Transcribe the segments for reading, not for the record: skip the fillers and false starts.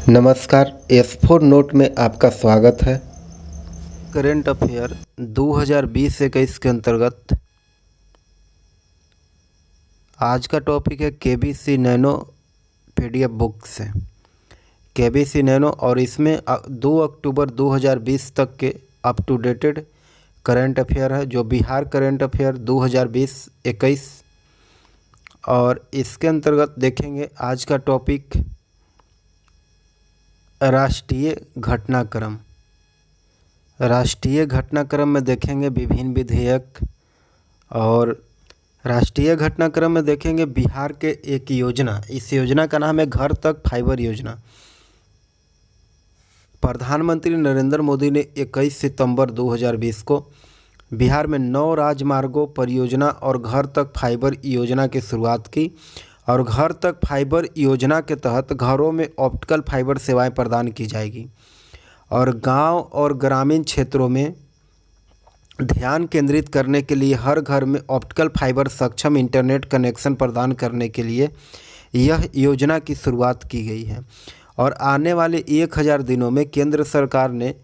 नमस्कार, S4 note में आपका स्वागत है। करेंट अफेयर 2020-21 के अंतर्गत आज का टॉपिक है KBC नैनो PDF बुक से। KBC नैनो और इसमें 2 अक्टूबर 2020 तक के up to dated current affair है, जो बिहार करेंट अफेयर 2020-21। और इसके अंतर्गत देखेंगे आज का टॉपिक राष्ट्रीय घटनाक्रम। राष्ट्रीय घटनाक्रम में देखेंगे विभिन्न विधेयक, और राष्ट्रीय घटनाक्रम में देखेंगे बिहार के एक योजना। इस योजना का नाम है घर तक फाइबर योजना। प्रधानमंत्री नरेंद्र मोदी ने 21 सितंबर 2020 को बिहार में 9 राजमार्गों परियोजना और घर तक फाइबर योजना की शुरुआत की। और घर तक फाइबर योजना के तहत घरों में ऑप्टिकल फाइबर सेवाएं प्रदान की जाएगी, और गांव और ग्रामीण क्षेत्रों में ध्यान केंद्रित करने के लिए हर घर में ऑप्टिकल फाइबर सक्षम इंटरनेट कनेक्शन प्रदान करने के लिए यह योजना की शुरुआत की गई है। और आने वाले 1000 दिनों में केंद्र सरकार ने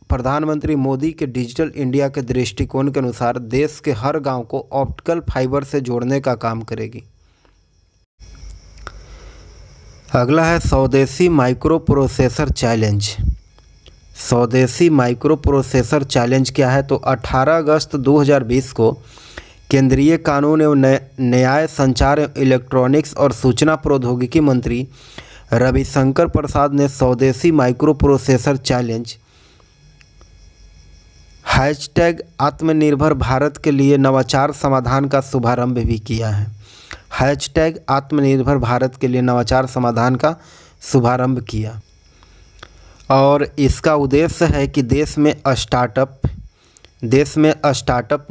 प्रधानमंत्री मोदी के डिजिटल इंडिया के दृष्टिकोण के अनुसार देश के हर गांव को ऑप्टिकल फाइबर से जोड़ने का काम करेगी। अगला है स्वदेशी माइक्रो प्रोसेसर चैलेंज। स्वदेशी माइक्रो प्रोसेसर चैलेंज क्या है? तो 18 अगस्त 2020 को केंद्रीय कानून एवं न्याय, संचार एवं इलेक्ट्रॉनिक्स और सूचना प्रौद्योगिकी मंत्री रविशंकर प्रसाद ने स्वदेशी माइक्रो प्रोसेसर चैलेंज हैशटैग आत्मनिर्भर भारत के लिए नवाचार समाधान का शुभारंभ भी किया है। हैशटैग आत्मनिर्भर भारत के लिए नवाचार समाधान का शुभारंभ किया। और इसका उद्देश्य है कि देश में स्टार्टअप,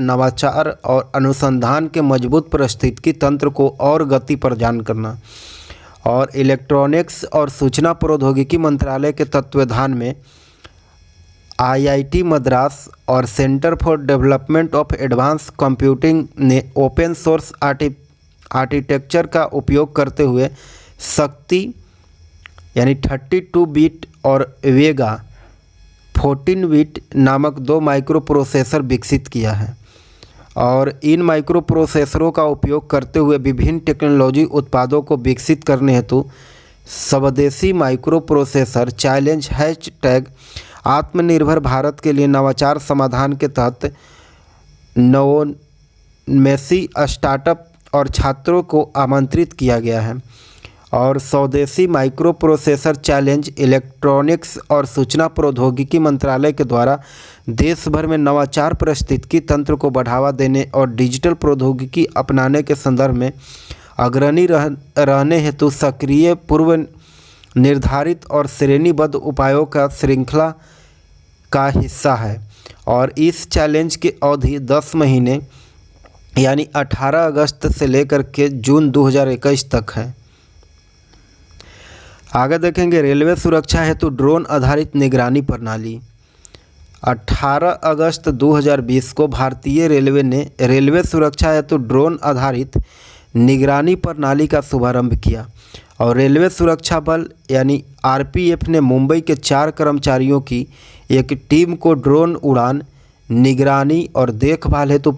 नवाचार और अनुसंधान के मजबूत पारिस्थितिकी तंत्र को और गति प्रदान करना। और इलेक्ट्रॉनिक्स और सूचना प्रौद्योगिकी मंत्रालय के तत्वावधान में IIT मद्रास और centre for development of advance computing ने ओपन सोर्स आर्किटेक्चर का उपयोग करते हुए शक्ति यानी 32 बिट और वेगा 14 बिट नामक 2 माइक्रो प्रोसेसर विकसित किया है। और इन माइक्रो प्रोसेसरों का उपयोग करते हुए विभिन्न टेक्नोलॉजी उत्पादों को विकसित करने हेतु स्वदेशी माइक्रो प्रोसेसर चैलेंज हैशटैग आत्मनिर्भर भारत के लिए नवाचार समाधान के तहत नवोन्मेषी स्टार्टअप और छात्रों को आमंत्रित किया गया है। और स्वदेशी माइक्रो प्रोसेसर चैलेंज इलेक्ट्रॉनिक्स और सूचना प्रौद्योगिकी मंत्रालय के द्वारा देश भर में नवाचार पारिस्थितिकी तंत्र को बढ़ावा देने और डिजिटल प्रौद्योगिकी अपनाने के संदर्भ में अग्रणी रहने हेतु सक्रिय पूर्व निर्धारित और श्रेणीबद्ध उपायों का श्रृंखला का हिस्सा है। और इस चैलेंज की अवधि 10 महीने यानी 18 अगस्त से लेकर के जून 2021 तक है। आगे देखेंगे रेलवे सुरक्षा हेतु ड्रोन आधारित निगरानी प्रणाली। 18 अगस्त 2020 को भारतीय रेलवे ने रेलवे सुरक्षा हेतु ड्रोन आधारित निगरानी प्रणाली का शुभारंभ किया। और रेलवे सुरक्षा बल यानी RPF ने मुंबई के 4 कर्मचारियों की एक टीम को ड्रोन उड़ान, निगरानी और देखभाल हेतु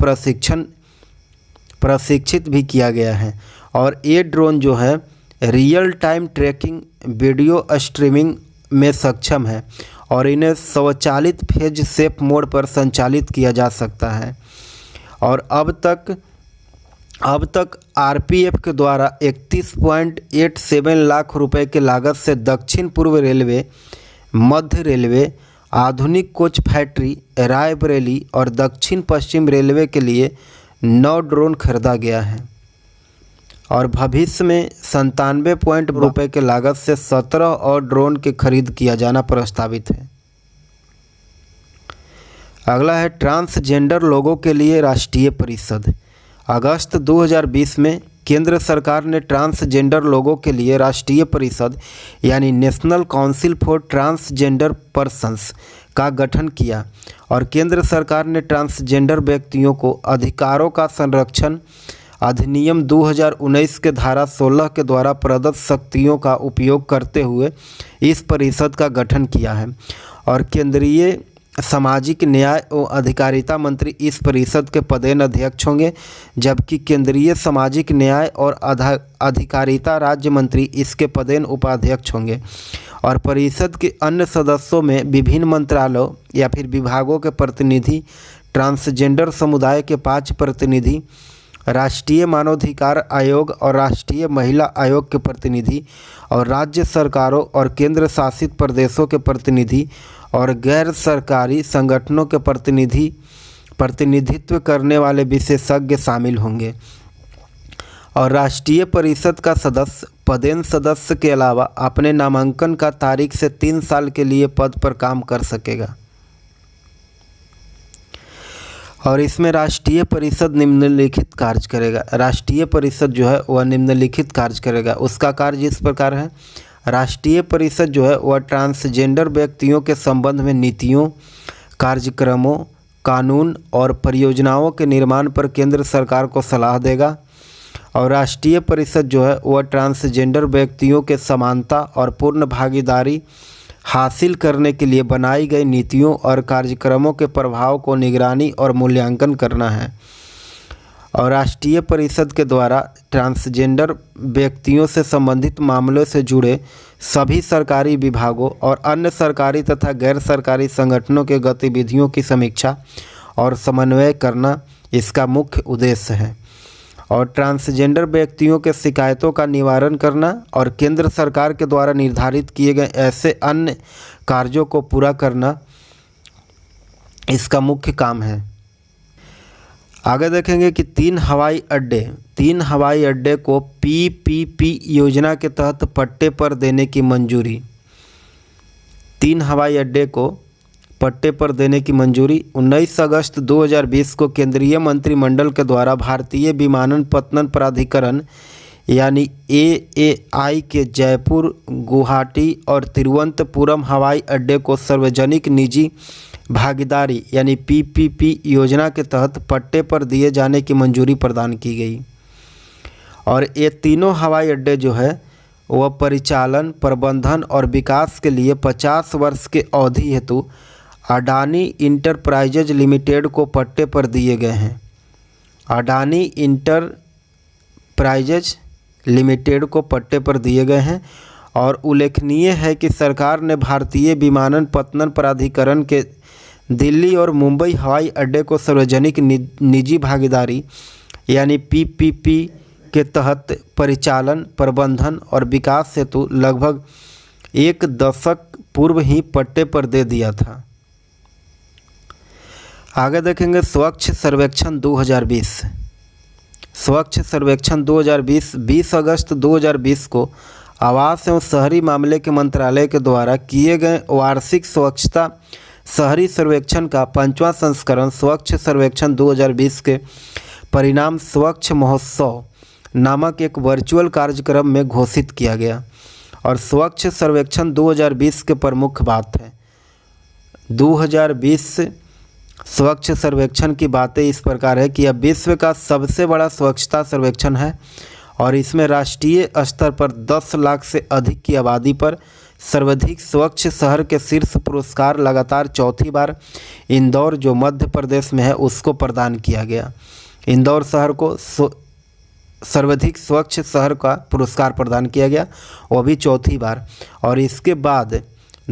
प्रशिक्षित भी किया गया है। और ये ड्रोन जो है real time tracking, video streaming में सक्षम है, और इन्हें स्वचालित फेज सेफ मोड पर संचालित किया जा सकता है। और अब तक RPF के द्वारा 31.87 लाख रुपए के लागत से दक्षिण पूर्व रेलवे, मध्य रेलवे, आधुनिक कोच फैक्ट्री, रायबरेली और दक्षिण पश्चिम रेलवे के लिए 9 ड्रोन खरीदा गया है। और भविष्य में 97 रुपये के लागत से 17 और ड्रोन के खरीद किया जाना प्रस्तावित है। अगला है ट्रांसजेंडर लोगों के लिए राष्ट्रीय परिषद। अगस्त 2020 में केंद्र सरकार ने ट्रांसजेंडर लोगों के लिए राष्ट्रीय परिषद यानी national council for transgender persons का गठन किया। और केंद्र सरकार ने ट्रांसजेंडर व्यक्तियों को अधिकारों का संरक्षण, अधिनियम 2019 के धारा 16 के द्वारा प्रदत्त शक्तियों का उपयोग करते हुए इस परिषद का गठन किया है और केंद्रीय सामाजिक न्याय एवं अधिकारिता मंत्री इस परिषद के पदेन अध्यक्ष होंगे, जबकि केंद्रीय सामाजिक न्याय और अधिकारिता राज्य मंत्री इसके पदेन उपाध्यक्ष होंगे। और परिषद के अन्य सदस्यों में विभिन्न मंत्रालयों या फिर विभागों के प्रतिनिधि, ट्रांसजेंडर समुदाय के 5 प्रतिनिधि, राष्ट्रीय मानवाधिकार आयोग और राष्ट्रीय महिला आयोग के प्रतिनिधि और राज्य सरकारों और केंद्र शासित प्रदेशों के प्रतिनिधि और गैर सरकारी संगठनों के प्रतिनिधित्व करने वाले विशेषज्ञ शामिल होंगे। और राष्ट्रीय परिषद का सदस्य पदेन सदस्य के अलावा अपने नामांकन का तारीख से 3 साल के लिए पद पर काम कर सकेगा। और इसमें राष्ट्रीय परिषद निम्नलिखित कार्य करेगा। राष्ट्रीय परिषद जो है वह निम्नलिखित कार्य करेगा। उसका कार्य इस प्रकार है। राष्ट्रीय परिषद जो है वह ट्रांसजेंडर व्यक्तियों के संबंध में नीतियों, कार्यक्रमों, कानून और परियोजनाओं के निर्माण पर केंद्र सरकार को सलाह देगा। और राष्ट्रीय परिषद जो है वह ट्रांसजेंडर व्यक्तियों के समानता और पूर्ण भागीदारी हासिल करने के लिए बनाई गई नीतियों और कार्यक्रमों के प्रभाव को निगरानी और मूल्यांकन करना है। और राष्ट्रीय परिषद के द्वारा ट्रांसजेंडर व्यक्तियों से संबंधित मामलों से जुड़े सभी सरकारी विभागों और अन्य सरकारी तथा गैर सरकारी संगठनों के गतिविधियों की समीक्षा और समन्वय करना इसका मुख्य उद्देश्य है। और ट्रांसजेंडर व्यक्तियों के शिकायतों का निवारण करना और केंद्र सरकार के द्वारा निर्धारित किए गए ऐसे अन्य कार्यों को पूरा करना इसका मुख्य काम है। आगे देखेंगे कि 3 हवाई अड्डे को PPP योजना के तहत पट्टे पर देने की मंजूरी। 3 हवाई अड्डे को पट्टे पर देने की मंजूरी 19 अगस्त 2020 को केंद्रीय मंत्रिमंडल के द्वारा भारतीय विमानपत्तन प्राधिकरण यानी AAI के जयपुर, गुवाहाटी और तिरुवनंतपुरम हवाई अड्डे को सार्वजनिक निजी भागीदारी यानी PPP योजना के तहत पट्टे पर दिए जाने की मंजूरी प्रदान की गई। और ये तीनों हवाई अड्डे जो है वह परिचालन, प्रबंधन और विकास के लिए 50 वर्ष के अवधि हेतु अडानी इंटरप्राइजेज लिमिटेड को पट्टे पर दिए गए हैं। अडानी इंटरप्राइजेज लिमिटेड को पट्टे पर दिए गए हैं। और उल्लेखनीय है कि सरकार ने भारतीय विमानपत्तन प्राधिकरण के दिल्ली और मुंबई हवाई अड्डे को सार्वजनिक निजी भागीदारी यानी PPP के तहत परिचालन, प्रबंधन और विकास हेतु लगभग 1 दशक पूर्व ही पट्टे पर दे दिया था। आगे देखेंगे स्वच्छ सर्वेक्षण 2020। स्वच्छ सर्वेक्षण 2020 20 अगस्त 2020 को आवास एवं शहरी मामले के मंत्रालय के द्वारा किए गए वार्षिक स्वच्छता शहरी सर्वेक्षण का 5वां संस्करण स्वच्छ सर्वेक्षण 2020 के परिणाम स्वच्छ महोत्सव नामक एक वर्चुअल कार्यक्रम में घोषित किया गया। और स्वच्छ सर्वेक्षण 2020 के प्रमुख बात है 2020 स्वच्छ सर्वेक्षण की बातें इस प्रकार है कि यह विश्व का सबसे बड़ा स्वच्छता सर्वेक्षण है और इसमें राष्ट्रीय स्तर पर 10 लाख से अधिक की आबादी पर सर्वाधिक स्वच्छ शहर के शीर्ष पुरस्कार लगातार चौथी बार इंदौर जो मध्य प्रदेश में है उसको प्रदान किया गया। इंदौर शहर को सर्वाधिक स्वच्छ शहर का पुरस्कार प्रदान किया गया, वो भी चौथी बार। और इसके बाद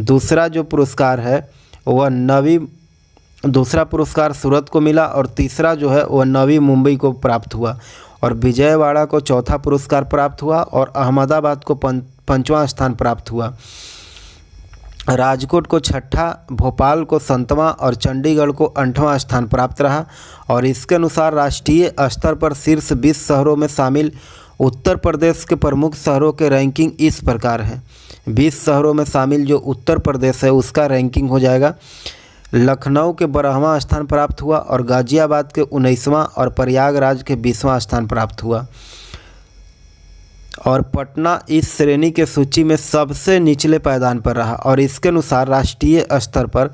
दूसरा जो पुरस्कार है वह दूसरा पुरस्कार सूरत को मिला और तीसरा जो है वह नवी मुंबई को प्राप्त हुआ और विजयवाड़ा को चौथा पुरस्कार प्राप्त हुआ और अहमदाबाद को 5वां स्थान प्राप्त हुआ। राजकोट को 6ठा, भोपाल को 7वां और चंडीगढ़ को 8वां स्थान प्राप्त रहा। और इसके अनुसार राष्ट्रीय स्तर पर शीर्ष 20 शहरों में शामिल उत्तर प्रदेश के प्रमुख शहरों के रैंकिंग इस प्रकार है। 20 शहरों में शामिल जो उत्तर प्रदेश है उसका रैंकिंग हो जाएगा। लखनऊ के 12वां स्थान प्राप्त हुआ और गाज़ियाबाद के 19वां और प्रयागराज के 20वां स्थान प्राप्त हुआ। और पटना इस श्रेणी के सूची में सबसे निचले पायदान पर रहा। और इसके अनुसार राष्ट्रीय स्तर पर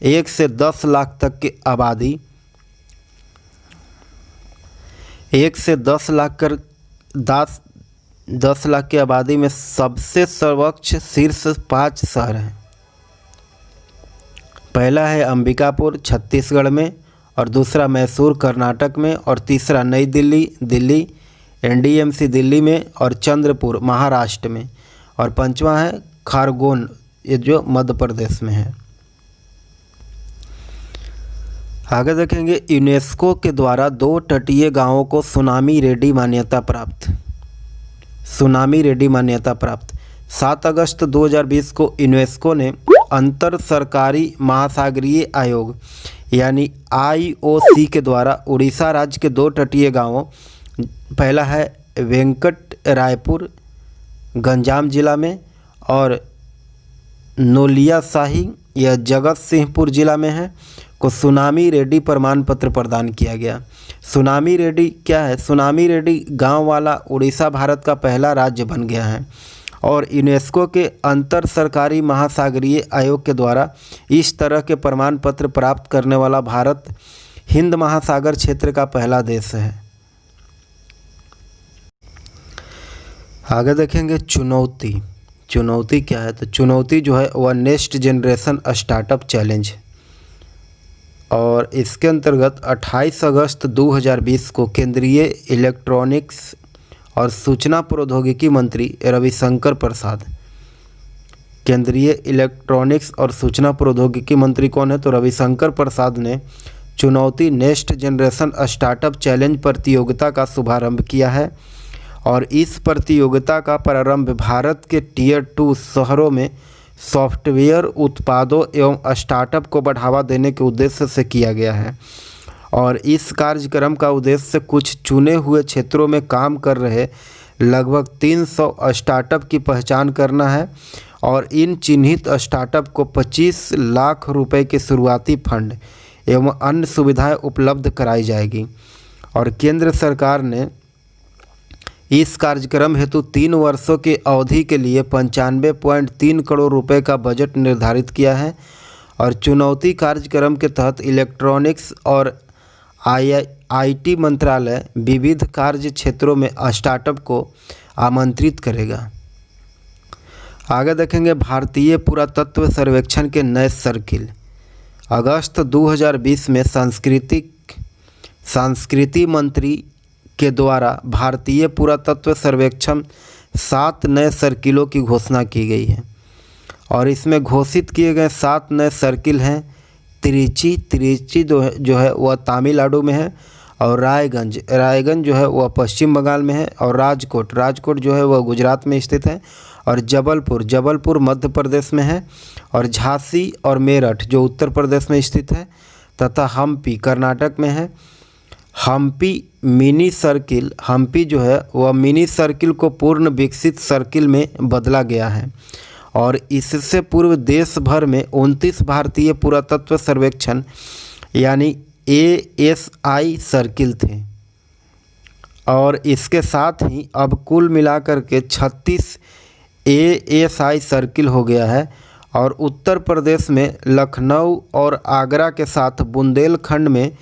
1 से 10 लाख तक की आबादी 1 से 10 लाख कर 10 लाख की आबादी में सबसे सर्वोच्च शीर्ष 5 शहर हैं। पहला है अंबिकापुर छत्तीसगढ़ में, और दूसरा मैसूर कर्नाटक में, और तीसरा नई दिल्ली एनडीएमसी दिल्ली में, और चंद्रपुर महाराष्ट्र में, और पांचवा है खारगोन, ये जो मध्य प्रदेश में है। आगे देखेंगे, यूनेस्को के द्वारा 2 तटीय गांवों को सुनामी रेडी मान्यता प्राप्त। सुनामी रेडी मान्यता प्राप्त 7 अगस्त 2020 को यूनेस्को ने अंतर सरकारी महासागरीय आयोग यानी IOC के द्वारा उड़ीसा राज्य के 2 तटीय गांवों, पहला है वेंकट रायपुर गंजाम जिला में, और नोलियाशाही यह जगत सिंहपुर जिला में है, को सुनामी रेडी प्रमाण पत्र प्रदान किया गया। सुनामी रेडी क्या है? सुनामी रेडी गांव वाला उड़ीसा भारत का पहला राज्य बन गया है, और यूनेस्को के अंतर सरकारी महासागरीय आयोग के द्वारा इस तरह के प्रमाण पत्र प्राप्त करने वाला भारत हिंद महासागर क्षेत्र का पहला देश है। आगे देखेंगे, चुनौती क्या है? तो चुनौती जो है वह नेक्स्ट जनरेशन स्टार्टअप चैलेंज, और इसके अंतर्गत 28 अगस्त 2020 को केंद्रीय इलेक्ट्रॉनिक्स और सूचना प्रौद्योगिकी मंत्री रविशंकर प्रसाद, केंद्रीय इलेक्ट्रॉनिक्स और सूचना प्रौद्योगिकी मंत्री कौन है? तो रविशंकर प्रसाद ने चुनौती नेक्स्ट जनरेशन स्टार्टअप चैलेंज प्रतियोगिता का शुभारंभ किया है, और इस प्रतियोगिता का प्रारंभ भारत के टियर 2 शहरों में सॉफ्टवेयर उत्पादों एवं स्टार्टअप को बढ़ावा देने के उद्देश्य से किया गया है, और इस कार्यक्रम का उद्देश्य कुछ चुने हुए क्षेत्रों में काम कर रहे लगभग 300 स्टार्टअप की पहचान करना है, और इन चिन्हित स्टार्टअप को 25 लाख रुपए के शुरुआती फंड एवं अन्य सुविधाएं उपलब्ध कराई जाएगी। और केंद्र सरकार ने इस कार्यक्रम हेतु 3 वर्षों की अवधि के लिए 95.3 करोड़ रुपए का बजट निर्धारित किया है, और चुनौती कार्यक्रम के तहत इलेक्ट्रॉनिक्स और IT मंत्रालय विविध कार्य क्षेत्रों में स्टार्टअप को आमंत्रित करेगा। आगे देखेंगे, भारतीय पुरातत्व सर्वेक्षण के नए सर्किल। अगस्त 2020 में संस्कृति मंत्री के द्वारा भारतीय पुरातत्व सर्वेक्षण 7 नए सर्किलों की घोषणा की गई है, और इसमें घोषित किए गए 7 नए सर्किल हैं। त्रिची जो है वह तमिलनाडु में है, और रायगंज जो है वह पश्चिम बंगाल में है, और राजकोट जो है वह गुजरात में स्थित है, और जबलपुर मध्य प्रदेश में है, और झांसी और मेरठ जो उत्तर प्रदेश में स्थित है, तथा हम्पी कर्नाटक में है। हम्पी जो है वह मिनी सर्किल को पूर्ण विकसित सर्किल में बदला गया है, और इससे पूर्व देश भर में 29 भारतीय पुरातत्व सर्वेक्षण यानी ASI सर्किल थे, और इसके साथ ही अब कुल मिलाकर के 36 ASI सर्किल हो गया है, और उत्तर प्रदेश में लखनऊ और आगरा के साथ बुंदेलखंड में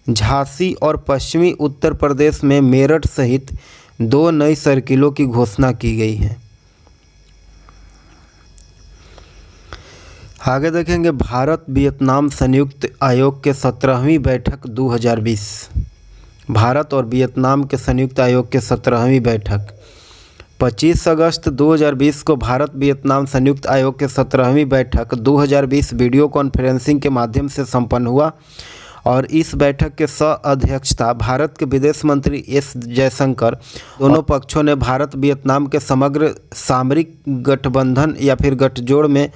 झांसी और पश्चिमी उत्तर प्रदेश में मेरठ सहित 2 नई सर्किलों की घोषणा की गई है। आगे देखेंगे, भारत वियतनाम संयुक्त आयोग के 17वीं बैठक 2020। भारत और वियतनाम के संयुक्त आयोग के 17वीं बैठक 25 अगस्त 2020 को भारत वियतनाम संयुक्त आयोग के 17वीं बैठक 2020 वीडियो कॉन्फ्रेंसिंग के माध्यम से संपन्न हुआ, और इस बैठक के सह-अध्यक्षता भारत के विदेश मंत्री S जयशंकर। दोनों पक्षों ने भारत वियतनाम के समग्र सामरिक गठबंधन या फिर गठजोड़ में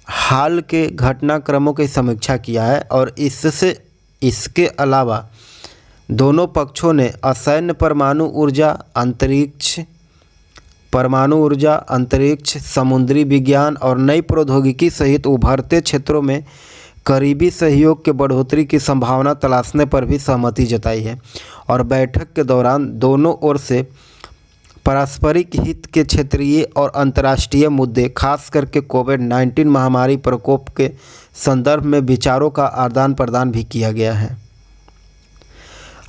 हाल के घटनाक्रमों की समीक्षा किया है, और इसके अलावा दोनों पक्षों ने असैन्य परमाणु ऊर्जा, अंतरिक्ष, समुद्री विज्ञान और नई प्रौद्योगिकी सहित उभरते क्षेत्रों में करीबी सहयोग के बढ़ोतरी की संभावना तलाशने पर भी सहमति जताई है। और बैठक के दौरान दोनों ओर से पारस्परिक हित के क्षेत्रीय और अंतर्राष्ट्रीय मुद्दे, खास करके कोविड-19 महामारी प्रकोप के संदर्भ में विचारों का आदान प्रदान भी किया गया है।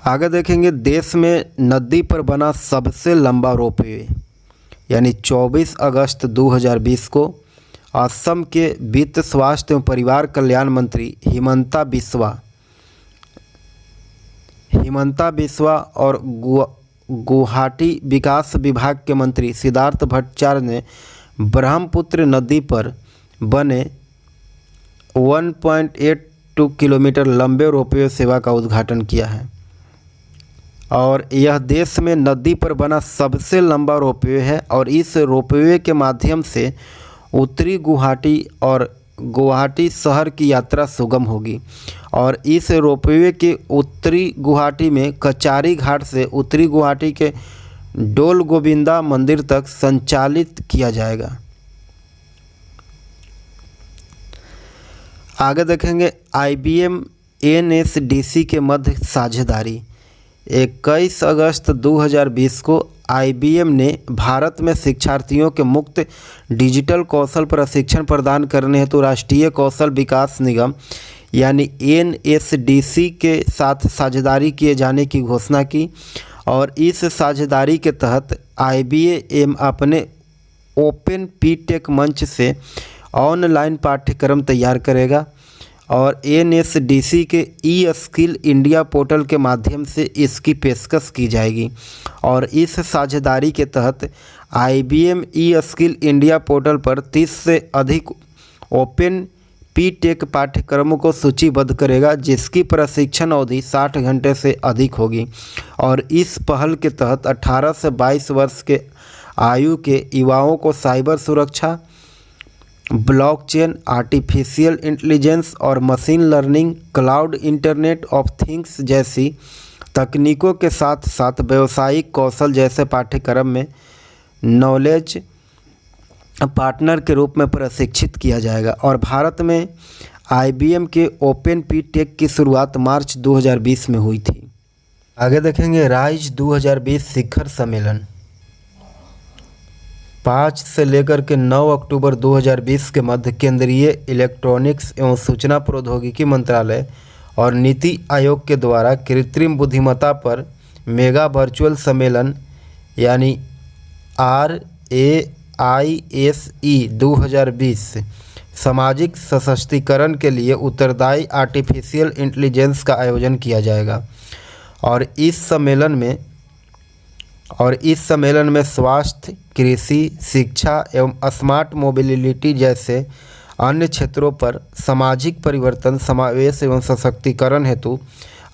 आगे देखेंगे देश में नदी पर बना सबसे लंबा रोपवे, यानी 24 अगस्त 2020 को असम के वित्त स्वास्थ्य एवं परिवार कल्याण मंत्री हिमंता बिस्वा और गुवाहाटी विकास विभाग के मंत्री सिद्धार्थ भट्टाचार्य ने ब्रह्मपुत्र नदी पर बने 1.82 किलोमीटर लंबे रोपवे सेवा का उद्घाटन किया है और यह देश में नदी पर बना सबसे लंबा रोपवे है और इस रोपवे के माध्यम से उत्तरी गुवाहाटी और गुवाहाटी शहर की यात्रा सुगम होगी और इस रोपवे के उत्तरी गुवाहाटी में कचारी घाट से उत्तरी गुवाहाटी के डोल गोविंदा मंदिर तक संचालित किया जाएगा। आगे देखेंगे IBM NSDC के मध्य साझेदारी। 21 अगस्त 2020 को IBM ने भारत में शिक्षार्थियों के मुक्त डिजिटल कौशल प्रशिक्षण प्रदान करने हेतु राष्ट्रीय कौशल विकास निगम यानी NSDC के साथ साझेदारी किए जाने की घोषणा की और इस साझेदारी के तहत IBM अपने ओपन पीटेक मंच से ऑनलाइन पाठ्यक्रम तैयार करेगा और NSDC के ई-स्किल इंडिया पोर्टल के माध्यम से इसकी पेशकश की जाएगी और इस साझेदारी के तहत IBM ई-स्किल इंडिया पोर्टल पर 30 से अधिक ओपन पीटेक पाठ्यक्रमों को सूचीबद्ध करेगा जिसकी प्रशिक्षण अवधि 60 घंटे से अधिक होगी और इस पहल के तहत 18 से 22 वर्ष के आयु के युवाओं को साइबर सुरक्षा, ब्लॉकचेन, आर्टिफिशियल इंटेलिजेंस और machine learning, cloud, internet of things जैसी तकनीकों के साथ साथ व्यावसायिक कौशल जैसे पाठ्यक्रम में नॉलेज पार्टनर के रूप में प्रशिक्षित किया जाएगा और भारत में IBM के ओपन पीटेक की शुरुआत मार्च 2020 में हुई थी। आगे देखेंगे राइज 2020 शिखर सम्मेलन। 5 से लेकर के 9 अक्टूबर 2020 के मध्य केंद्रीय इलेक्ट्रॉनिक्स एवं सूचना प्रौद्योगिकी मंत्रालय और नीति आयोग के द्वारा कृत्रिम बुद्धिमत्ता पर मेगा वर्चुअल सम्मेलन यानी RAISE 2020 सामाजिक सशक्तिकरण के लिए उत्तरदायी आर्टिफिशियल इंटेलिजेंस का आयोजन किया जाएगा और इस सम्मेलन में स्वास्थ्य, कृषि, शिक्षा एवं स्मार्ट मोबिलिटी जैसे अन्य क्षेत्रों पर सामाजिक परिवर्तन, समावेश एवं सशक्तिकरण हेतु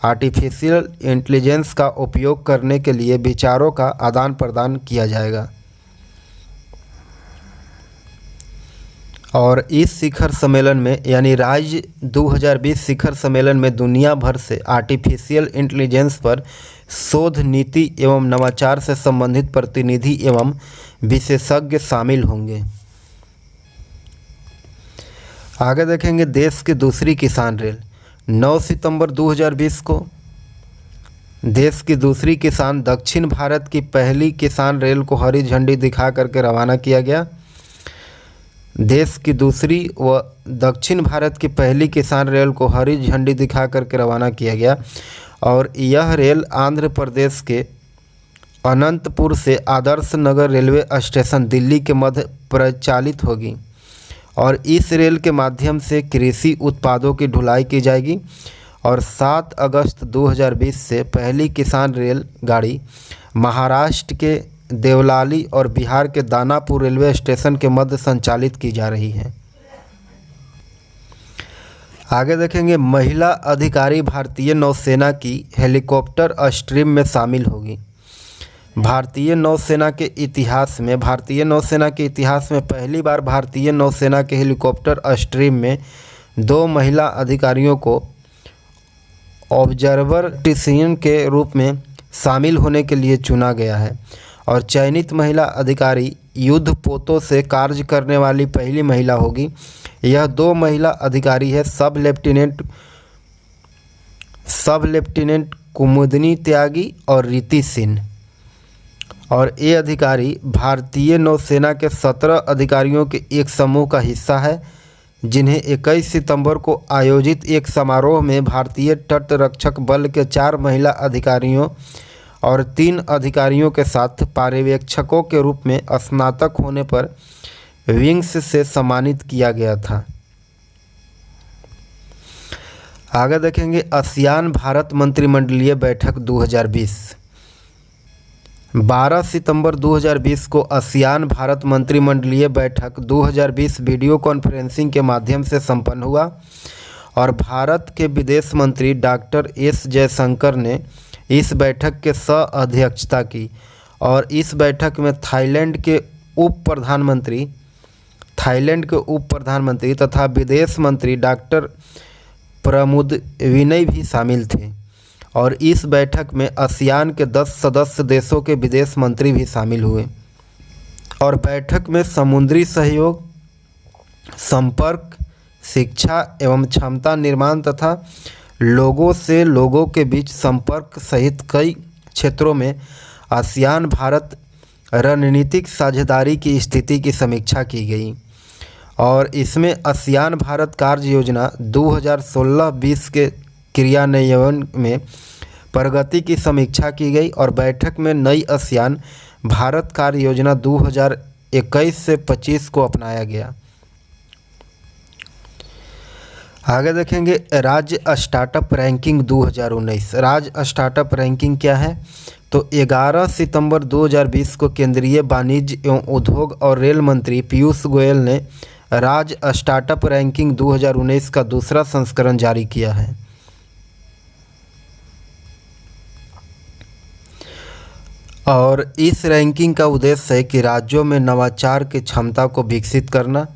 आर्टिफिशियल इंटेलिजेंस का उपयोग करने के लिए विचारों का आदान प्रदान किया जाएगा और इस शिखर सम्मेलन में यानी राइज 2020 शिखर सम्मेलन में दुनिया भर से आर्टिफिशियल इंटेलिजेंस पर शोध, नीति एवं नवाचार से संबंधित प्रतिनिधि एवं विशेषज्ञ शामिल होंगे। आगे देखेंगे देश की दूसरी किसान रेल। 9 सितंबर 2020 को देश की दूसरी किसान दक्षिण भारत की पहली किसान रेल को हरी झंडी दिखा करके रवाना किया गया। देश की दूसरी व दक्षिण भारत की पहली किसान रेल को हरी झंडी दिखा करके रवाना किया गया और यह रेल आंध्र प्रदेश के अनंतपुर से आदर्श नगर रेलवे स्टेशन दिल्ली के मध्य परिचालित होगी और इस रेल के माध्यम से कृषि उत्पादों की ढुलाई की जाएगी और 7 अगस्त 2020 से पहली किसान रेल गाड़ी महाराष्ट्र के देवलाली और बिहार के दानापुर रेलवे स्टेशन के मध्य संचालित की जा रही है। आगे देखेंगे महिला अधिकारी भारतीय नौसेना की हेलीकॉप्टर स्ट्रीम में शामिल होगी। भारतीय नौसेना के इतिहास में पहली बार भारतीय नौसेना के हेलीकॉप्टर स्ट्रीम में 2 महिला अधिकारियों को ऑब्जर्वर टिसियन के रूप में शामिल होने के लिए चुना गया है और चयनित महिला अधिकारी युद्ध पोतों से कार्य करने वाली पहली महिला होगी। यह 2 महिला अधिकारी है सब लेफ्टिनेंट कुमुदनी त्यागी और रीति सिंह और ये अधिकारी भारतीय नौसेना के 17 अधिकारियों के एक समूह का हिस्सा है जिन्हें 21 सितंबर को आयोजित एक समारोह में भारतीय तटरक्षक बल के 4 महिला अधिकारियों और 3 अधिकारियों के साथ पर्यवेक्षकों के रूप में स्नातक होने पर विंग्स से सम्मानित किया गया था। आगे देखेंगे आसियान भारत मंत्रिमंडलीय बैठक 2020। 12 सितंबर 2020 को आसियान भारत मंत्रिमंडलीय बैठक 2020 वीडियो कॉन्फ्रेंसिंग के माध्यम से संपन्न हुआ और भारत के विदेश मंत्री डॉक्टर एस जयशंकर ने इस बैठक के सह-अध्यक्षता की और इस बैठक में थाईलैंड के उप प्रधानमंत्री तथा विदेश मंत्री डॉक्टर प्रमुद विनय भी शामिल थे और इस बैठक में आसियान के 10 सदस्य देशों के विदेश मंत्री भी शामिल हुए और बैठक में समुद्री सहयोग, संपर्क, शिक्षा एवं क्षमता निर्माण तथा लोगों से लोगों के बीच संपर्क सहित कई क्षेत्रों में आसियान भारत रणनीतिक साझेदारी की स्थिति की समीक्षा की गई और इसमें आसियान भारत कार्य योजना 2016-20 के क्रियान्वयन में प्रगति की समीक्षा की गई और बैठक में नई आसियान भारत कार्य योजना 2021 से 25 को अपनाया गया। आगे देखेंगे राज्य स्टार्टअप रैंकिंग 2019। राज्य स्टार्टअप रैंकिंग क्या है? तो 11 सितंबर 2020 को केंद्रीय वाणिज्य एवं उद्योग और रेल मंत्री पीयूष गोयल ने राज्य स्टार्टअप रैंकिंग 2019 का दूसरा संस्करण जारी किया है। और इस रैंकिंग का उद्देश्य है कि राज्यों में नवाचार की क्षमता को विकसित करना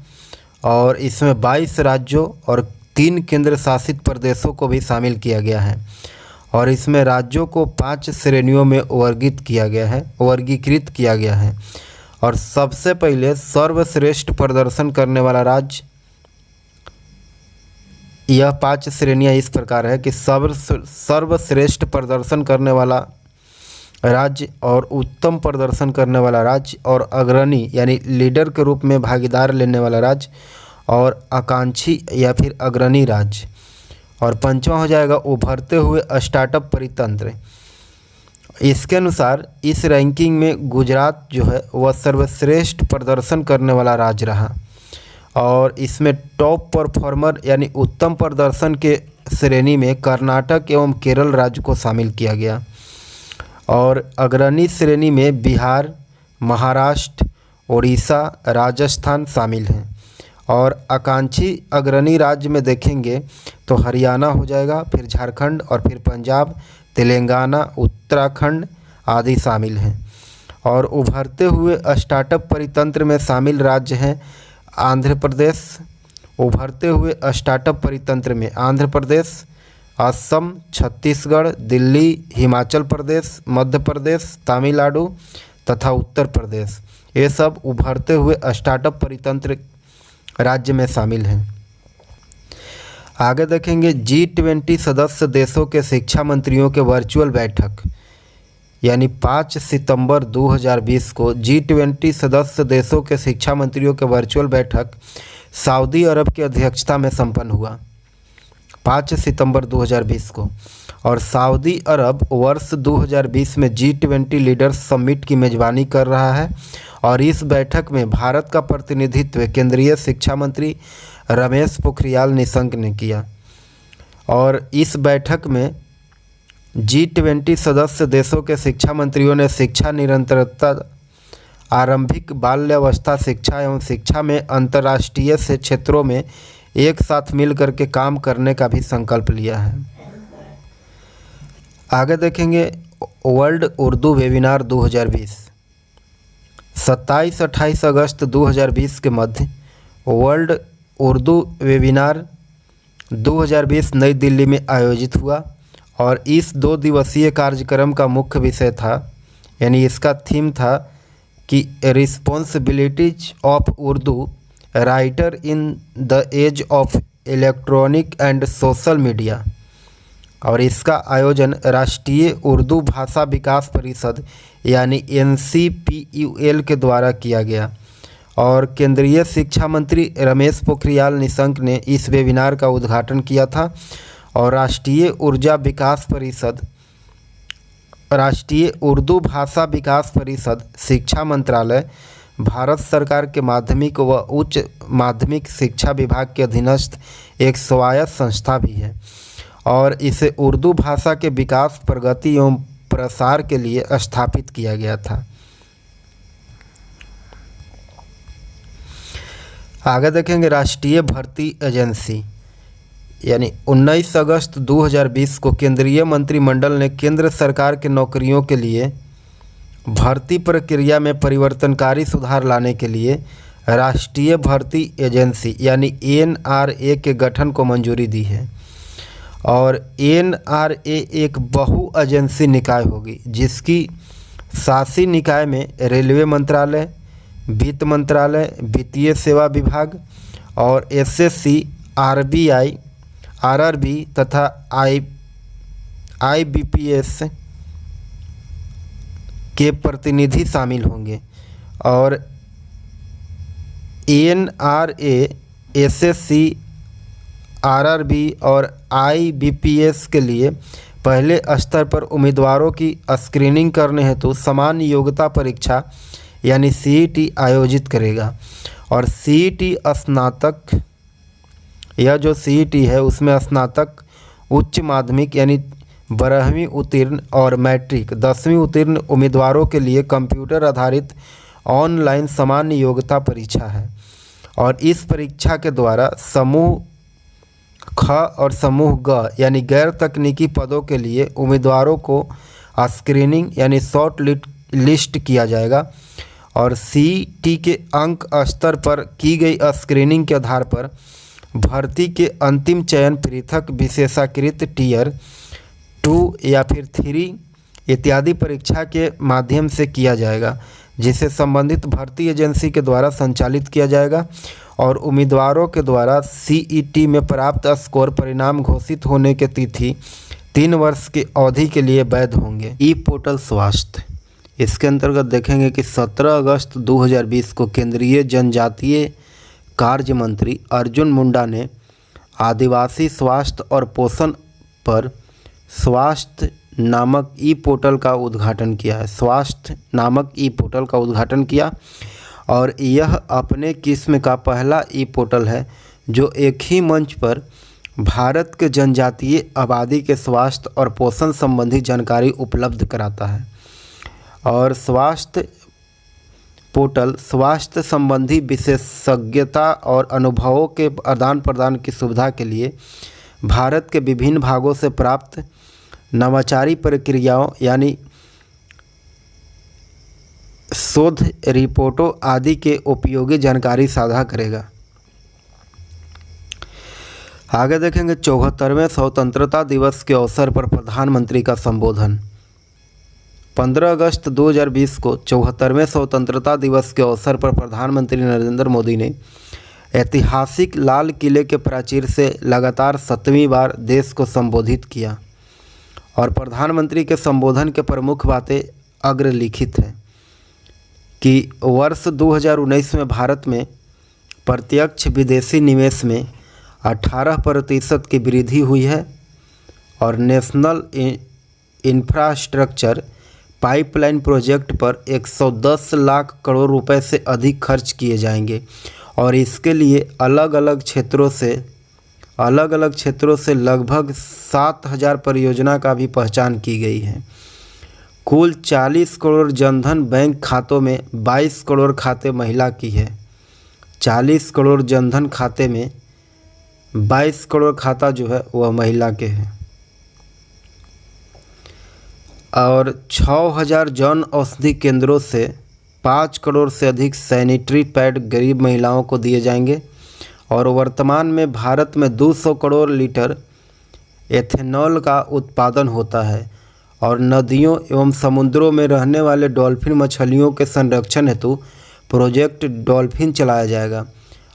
और इसमें 22 राज्यों और 3 केंद्र शासित प्रदेशों को भी शामिल किया गया है और इसमें राज्यों को 5 श्रेणियों में वर्गीकृत किया गया है और सबसे पहले सर्वश्रेष्ठ प्रदर्शन करने वाला राज्य। यह 5 श्रेणियां इस प्रकार है कि सर्वश्रेष्ठ प्रदर्शन करने वाला राज्य और उत्तम प्रदर्शन करने वाला राज्य और अग्रणी यानी लीडर के रूप में भागीदार लेने वाला राज्य और आकांक्षी या फिर अग्रणी राज्य। और 5वां हो जाएगा उभरते हुए स्टार्टअप परितंत्र। इसके अनुसार इस रैंकिंग में गुजरात जो है वह सर्वश्रेष्ठ प्रदर्शन करने वाला राज्य रहा और इसमें टॉप परफॉर्मर यानी उत्तम प्रदर्शन के श्रेणी में कर्नाटक एवं केरल राज्य को शामिल किया गया और अग्रणी श्रेणी में बिहार, महाराष्ट्र, उड़ीसा, राजस्थान शामिल हैं और आकांक्षी अग्रणी राज्य में देखेंगे तो हरियाणा हो जाएगा, फिर झारखंड और फिर पंजाब, तेलंगाना, उत्तराखंड आदि शामिल हैं। और उभरते हुए स्टार्टअप परितंत्र में शामिल राज्य हैं आंध्र प्रदेश। उभरते हुए स्टार्टअप परितंत्र में आंध्र प्रदेश, असम, छत्तीसगढ़, दिल्ली, हिमाचल प्रदेश, मध्य प्रदेश, तमिलनाडु तथा उत्तर प्रदेश, ये सब उभरते हुए स्टार्टअप परितंत्र राज्य में शामिल हैं। आगे देखेंगे G20 सदस्य देशों के शिक्षा मंत्रियों के वर्चुअल बैठक यानी 5 सितंबर 2020 को G20 सदस्य देशों के शिक्षा मंत्रियों के वर्चुअल बैठक सऊदी अरब की अध्यक्षता में संपन्न हुआ 5 सितंबर 2020 को। और सऊदी अरब वर्ष 2020 में G20 लीडर्स समिट की मेज़बानी कर रहा है और इस बैठक में भारत का प्रतिनिधित्व केंद्रीय शिक्षा मंत्री रमेश पोखरियाल निशंक ने किया। और इस बैठक में G20 सदस्य देशों के शिक्षा मंत्रियों ने शिक्षा निरंतरता, आरंभिक बाल्यावस्था शिक्षा एवं शिक्षा में अंतर्राष्ट्रीय से क्षेत्रों में एक साथ मिलकर के काम करने का भी संकल्प लिया है। आगे देखेंगे वर्ल्ड उर्दू वेबिनार 2020। 27-28 अगस्त 2020 के मध्य वर्ल्ड उर्दू वेबिनार 2020 नई दिल्ली में आयोजित हुआ और इस 2 दिवसीय कार्यक्रम का मुख्य विषय था यानी इसका थीम था कि responsibilities of Urdu writer in the age of electronic and social media. और इसका आयोजन राष्ट्रीय उर्दू भाषा विकास परिषद यानी NCPUL के द्वारा किया गया और केंद्रीय शिक्षा मंत्री रमेश पोखरियाल निशंक ने इस वेबिनार का उद्घाटन किया था। और राष्ट्रीय उर्दू भाषा विकास परिषद शिक्षा मंत्रालय भारत सरकार के माध्यमिक व उच्च माध्यमिक शिक्षा विभाग के अधीनस्थ एक स्वायत्त संस्था भी है और इसे उर्दू भाषा के विकास, प्रगति एवं प्रसार के लिए स्थापित किया गया था। आगे देखेंगे राष्ट्रीय भर्ती एजेंसी, यानी 19 अगस्त 2020 को केंद्रीय मंत्रिमंडल ने केंद्र सरकार के नौकरियों के लिए भर्ती प्रक्रिया में परिवर्तनकारी सुधार लाने के लिए राष्ट्रीय भर्ती एजेंसी यानी NRA के गठन को मंजूरी दी है। और NRA एक बहु एजेंसी निकाय होगी जिसकी शासी निकाय में रेलवे मंत्रालय, वित्त मंत्रालय, वित्तीय सेवा विभाग और SSC, RBI, RRB तथा IBPS के प्रतिनिधि शामिल होंगे। और NRA, SSC, RRB और IBPS के लिए पहले स्तर पर उम्मीदवारों की स्क्रीनिंग करने हेतु सामान्य योग्यता परीक्षा यानी CET आयोजित करेगा। और CET स्नातक, यह जो CET है उसमें स्नातक, उच्च माध्यमिक यानी 12वीं उत्तीर्ण और मैट्रिक 10वीं उत्तीर्ण उम्मीदवारों के लिए कंप्यूटर आधारित ऑनलाइन सामान्य योग्यता परीक्षा है। और इस परीक्षा के द्वारा समूह ख और समूह ग यानी गैर तकनीकी पदों के लिए उम्मीदवारों को स्क्रीनिंग यानी शॉर्ट लिस्ट किया जाएगा। और CET के अंक स्तर पर की गई स्क्रीनिंग के आधार पर भर्ती के अंतिम चयन पृथक विशेषाकृत टियर 2 या फिर 3 इत्यादि परीक्षा के माध्यम से किया जाएगा, जिसे संबंधित भर्ती एजेंसी के द्वारा संचालित किया जाएगा। और उम्मीदवारों के द्वारा CET में प्राप्त स्कोर परिणाम घोषित होने की तिथि 3 वर्ष की अवधि के लिए वैध होंगे। ई पोर्टल स्वास्थ्य, इसके अंतर्गत देखेंगे कि 17 अगस्त 2020 को केंद्रीय जनजातीय कार्य मंत्री अर्जुन मुंडा ने आदिवासी स्वास्थ्य और पोषण पर स्वास्थ्य नामक ई पोर्टल का उद्घाटन किया है। स्वास्थ्य नामक ई पोर्टल का उद्घाटन किया और यह अपने किस्म का पहला ई पोर्टल है जो एक ही मंच पर भारत के जनजातीय आबादी के स्वास्थ्य और पोषण संबंधी जानकारी उपलब्ध कराता है। और स्वास्थ्य पोर्टल स्वास्थ्य संबंधी विशेषज्ञता और अनुभवों के आदान प्रदान की सुविधा के लिए भारत के विभिन्न भागों से प्राप्त नवाचारी प्रक्रियाओं यानी शोध रिपोर्टों आदि के उपयोगी जानकारी साझा करेगा। आगे देखेंगे 74वें स्वतंत्रता दिवस के अवसर पर प्रधानमंत्री का संबोधन। 15 अगस्त 2020 को 74वें स्वतंत्रता दिवस के अवसर पर प्रधानमंत्री नरेंद्र मोदी ने ऐतिहासिक लाल किले के प्राचीर से लगातार 7वीं बार देश को संबोधित किया। और प्रधानमंत्री के संबोधन के प्रमुख बातें अग्रलिखित हैं कि वर्ष 2019 में भारत में प्रत्यक्ष विदेशी निवेश में 18% की वृद्धि हुई है और नेशनल इंफ्रास्ट्रक्चर पाइपलाइन प्रोजेक्ट पर 110 लाख करोड़ रुपए से अधिक खर्च किए जाएंगे और इसके लिए अलग अलग क्षेत्रों से लगभग 7,000 परियोजना का भी पहचान की गई है। कुल 40 करोड़ जनधन बैंक खातों में 22 करोड़ खाते महिला की है। 40 करोड़ जनधन खाते में 22 करोड़ खाता जो है वह महिला के हैं। और 6,000 जन औषधि केंद्रों से 5 करोड़ से अधिक सैनिटरी पैड गरीब महिलाओं को दिए जाएंगे। और वर्तमान में भारत में 200 करोड़ लीटर एथेनॉल का उत्पादन होता है। और नदियों एवं समुद्रों में रहने वाले डॉल्फिन मछलियों के संरक्षण हेतु प्रोजेक्ट डॉल्फिन चलाया जाएगा।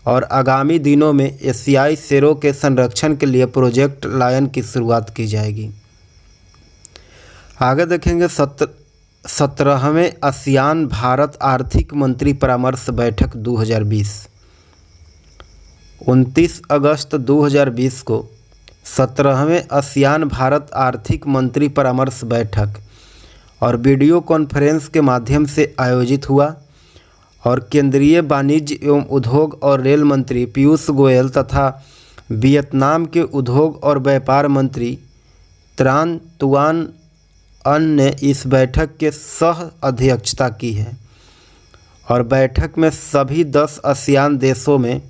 और आगामी दिनों में एशियाई शेरों के संरक्षण के लिए प्रोजेक्ट लायन की शुरुआत की जाएगी। आगे देखेंगे 17वें आसियान भारत आर्थिक मंत्री परामर्श बैठक 2020। 29 अगस्त 2020 को 17वें आसियान भारत आर्थिक मंत्री परामर्श बैठक और वीडियो कॉन्फ्रेंस के माध्यम से आयोजित हुआ और केंद्रीय वाणिज्य एवं उद्योग और रेल मंत्री पीयूष गोयल तथा वियतनाम के उद्योग और व्यापार मंत्री त्रान तुआन अन ने इस बैठक के सह अध्यक्षता की है और बैठक में सभी 10 आसियान देशों में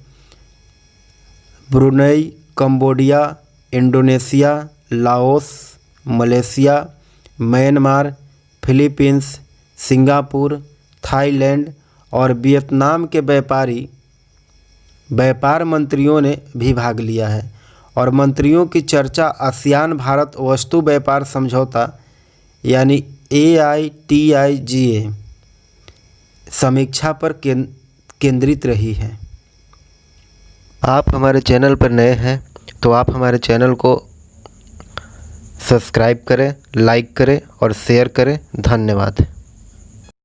Brunei, Cambodia, Indonesia, Laos, Malaysia, Myanmar, Philippines, Singapore, Thailand और वियतनाम के व्यापार मंत्रियों ने भी भाग लिया है और मंत्रियों की चर्चा आसियान भारत वस्तु व्यापार समझौता यानी AITIGA समीक्षा पर केंद्रित रही है। आप हमारे चैनल पर नए हैं तो आप हमारे चैनल को सब्सक्राइब करें, लाइक करें और शेयर करें। धन्यवाद।